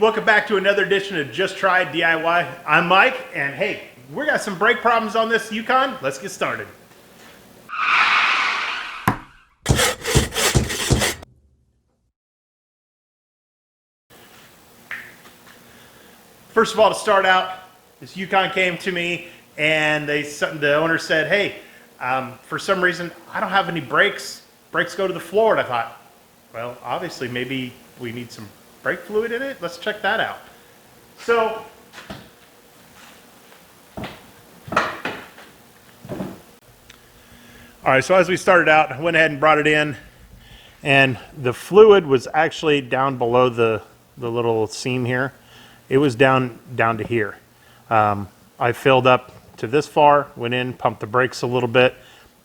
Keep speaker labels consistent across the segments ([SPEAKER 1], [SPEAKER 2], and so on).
[SPEAKER 1] welcome back to another edition of Just Try DIY. I'm Mike, and hey, we got some brake problems on this Yukon. Let's get started. First of all, to start out, this Yukon came to me, and the owner said, hey, for some reason, I don't have any brakes. Brakes go to the floor. And I thought, well, obviously, maybe we need some brake fluid in it. Let's check that out. So, all right, so as we started out, I went ahead and brought it in, and the fluid was actually down below the little seam here. It was down to here. I filled up to this far, went in, pumped the brakes a little bit.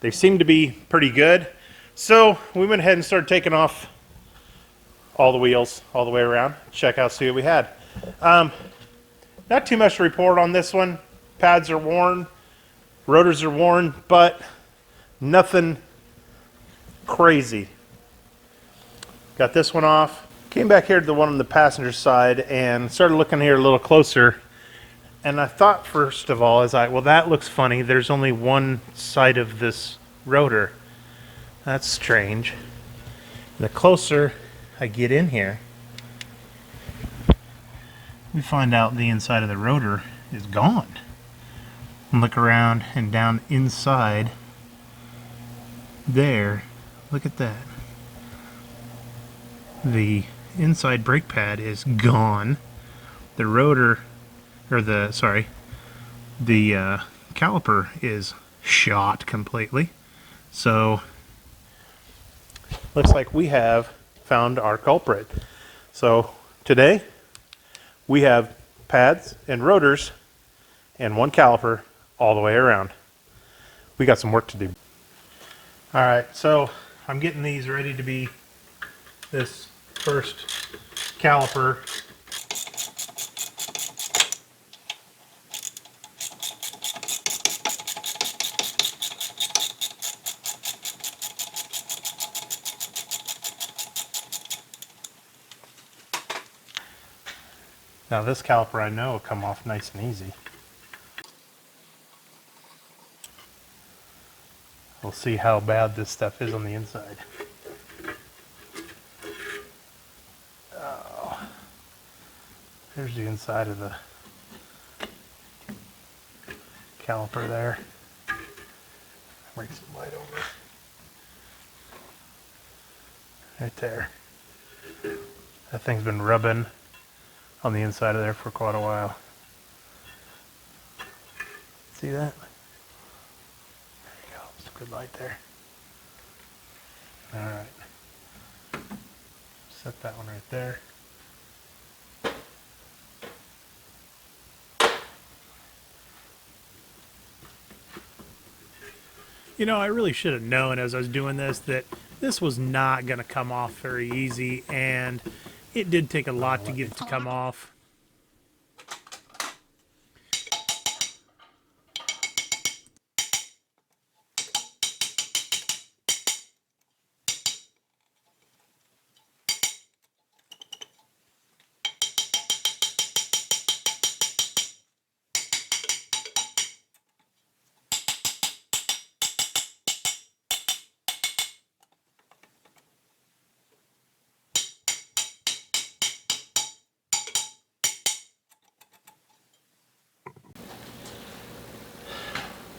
[SPEAKER 1] They seemed to be pretty good. So we went ahead and started taking off all the wheels all the way around, check out, see what we had. Not too much to report on this one. Pads are worn, rotors are worn, but nothing crazy. Got this one off. Came back here to the one on the passenger side and started looking here a little closer. And I thought, first of all, well, that looks funny. There's only one side of this rotor. That's strange. The closer I get in here, we find out the inside of the rotor is gone. And look around and down inside there, look at that. The inside brake pad is gone. The rotor, or the caliper is shot completely. So looks like we have found our culprit. So today we have pads and rotors and one caliper all the way around. We got some work to do. All right, so I'm getting these ready to be this first caliper. Now this caliper I know will come off nice and easy. We'll see how bad this stuff is on the inside. Oh, here's the inside of the caliper there. Bring some light over. Right there. That thing's been rubbing on the inside of there for quite a while. See that? There you go. It's a good light there. Alright. Set that one right there.
[SPEAKER 2] You know, I really should have known as I was doing this that this was not going to come off very easy, and it did take a lot to get it to come off.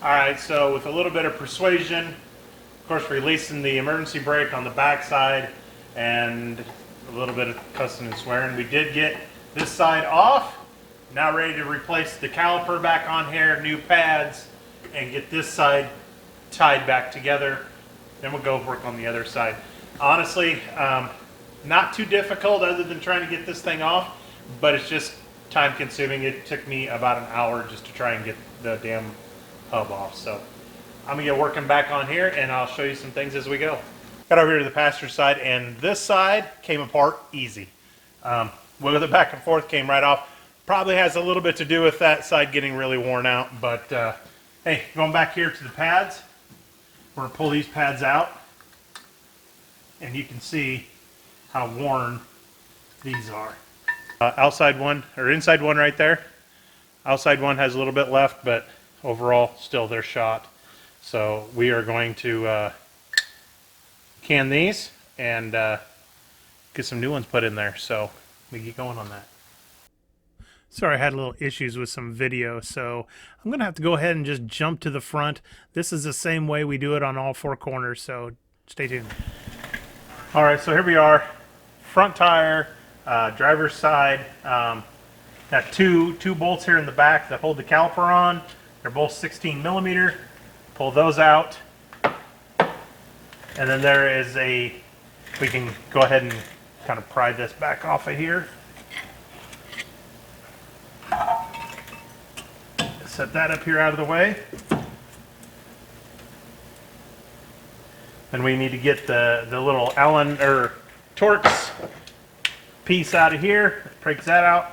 [SPEAKER 1] Alright, so with a little bit of persuasion, of course releasing the emergency brake on the back side, and a little bit of cussing and swearing, we did get this side off. Now ready to replace the caliper back on here, new pads, and get this side tied back together. Then we'll go work on the other side. Honestly, not too difficult other than trying to get this thing off, but it's just time consuming. It took me about an hour just to try and get the damn hub off. So I'm gonna get working back on here, and I'll show you some things as we go. Got over here to the passenger side, and this side came apart easy. Wiggle it back and forth, came right off. Probably has a little bit to do with that side getting really worn out, but hey, going back here to the pads, we're gonna pull these pads out, and you can see how worn these are. Outside one, or inside one right there. Outside one has a little bit left, but overall still they're shot. So we are going to can these and get some new ones put in there. So we get going on that.
[SPEAKER 2] Sorry, I had a little issues with some video, so I'm going to have to go ahead and just jump to the front. This is the same way we do it on all four corners, so stay tuned.
[SPEAKER 1] All right, so here we are. Front tire, driver's side. Got two bolts here in the back that hold the caliper on. They're both 16 millimeter. Pull those out. And then there is we can go ahead and kind of pry this back off of here. Set that up here out of the way. Then we need to get the little Allen or Torx piece out of here. Let's break that out.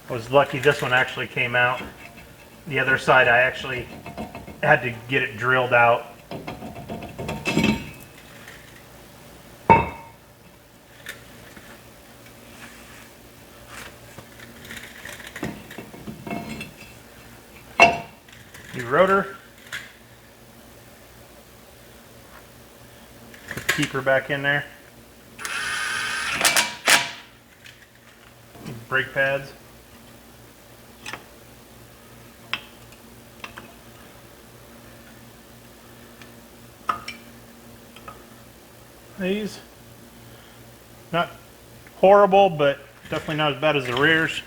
[SPEAKER 1] I was lucky this one actually came out. The other side I actually had to get it drilled out. New rotor. Put the keeper back in there. Brake pads. These, not horrible, but definitely not as bad as the rears.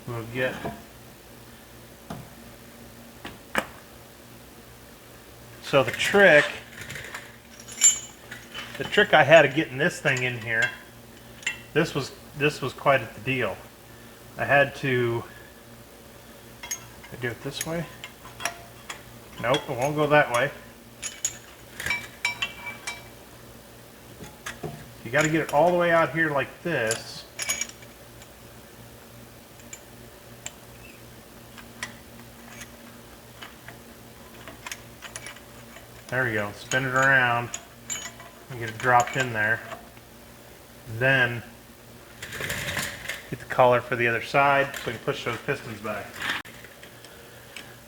[SPEAKER 1] We'll get so the trick I had of getting this thing in here, this was quite the deal. I had to do it this way. Nope, it won't go that way. You got to get it all the way out here like this. There we go. Spin it around and get it dropped in there. Then get the collar for the other side so we can push those pistons back.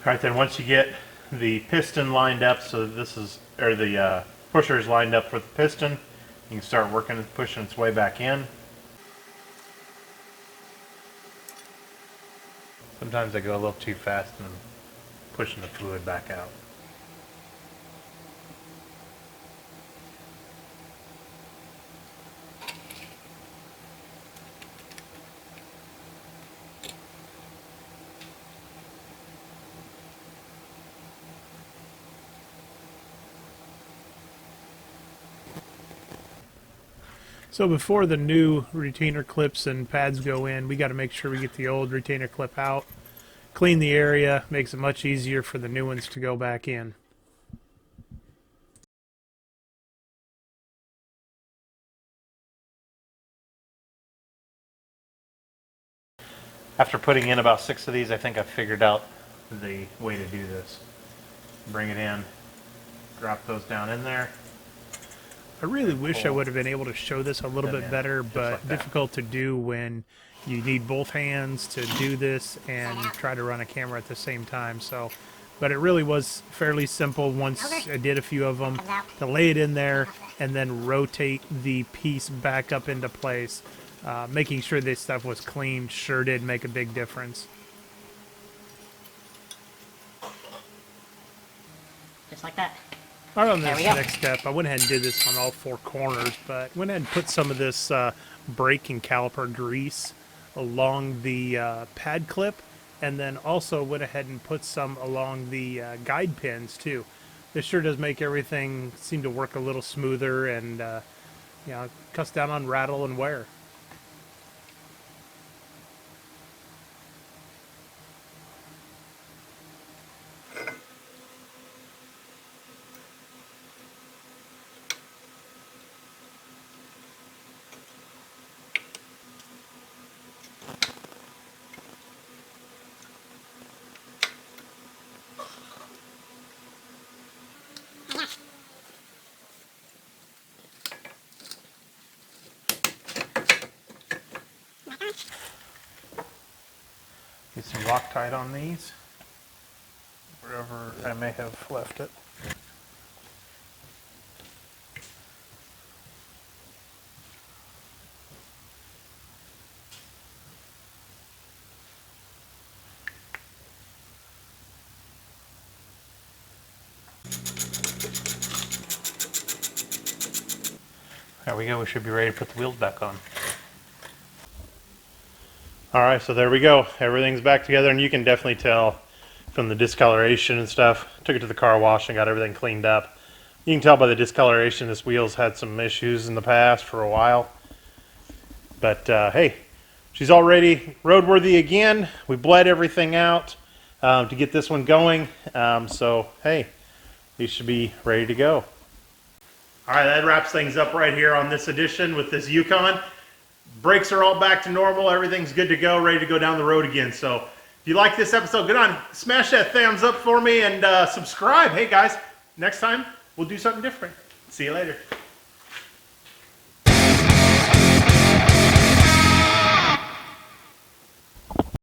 [SPEAKER 1] Alright, then once you get the piston lined up, so this is, or the pusher is lined up for the piston, you can start working and pushing its way back in. Sometimes I go a little too fast and I'm pushing the fluid back out.
[SPEAKER 2] So before the new retainer clips and pads go in, we got to make sure we get the old retainer clip out, clean the area, makes it much easier for the new ones to go back in.
[SPEAKER 1] After putting in about 6 of these, I think I figured out the way to do this. Bring it in, drop those down in there.
[SPEAKER 2] I really wish I would have been able to show this a little bit better, but
[SPEAKER 1] like that.
[SPEAKER 2] difficult to do when you need both hands to do this and try to run a camera at the same time. So, but it really was fairly simple once I did a few of them to lay it in there and then rotate the piece back up into place. Making sure this stuff was clean sure did make a big difference.
[SPEAKER 3] Just like that.
[SPEAKER 2] All right, on
[SPEAKER 3] There
[SPEAKER 2] this
[SPEAKER 3] we go.
[SPEAKER 2] next step, I went ahead and did this on all four corners, but went ahead and put some of this brake and caliper grease along the pad clip, and then also went ahead and put some along the guide pins too. This sure does make everything seem to work a little smoother and you know, cuts down on rattle and wear.
[SPEAKER 1] Get some Loctite on these, wherever I may have left it. There we go, we should be ready to put the wheels back on. Alright, so there we go. Everything's back together, and you can definitely tell from the discoloration and stuff. Took it to the car wash and got everything cleaned up. You can tell by the discoloration this wheel's had some issues in the past for a while. But hey, she's already roadworthy again. We bled everything out to get this one going. So hey, these should be ready to go. All right, that wraps things up right here on this edition with this Yukon. Brakes are all back to normal. Everything's good to go, ready to go down the road again. So if you like this episode, go on, smash that thumbs up for me and subscribe. Hey guys, next time we'll do something different. See you later.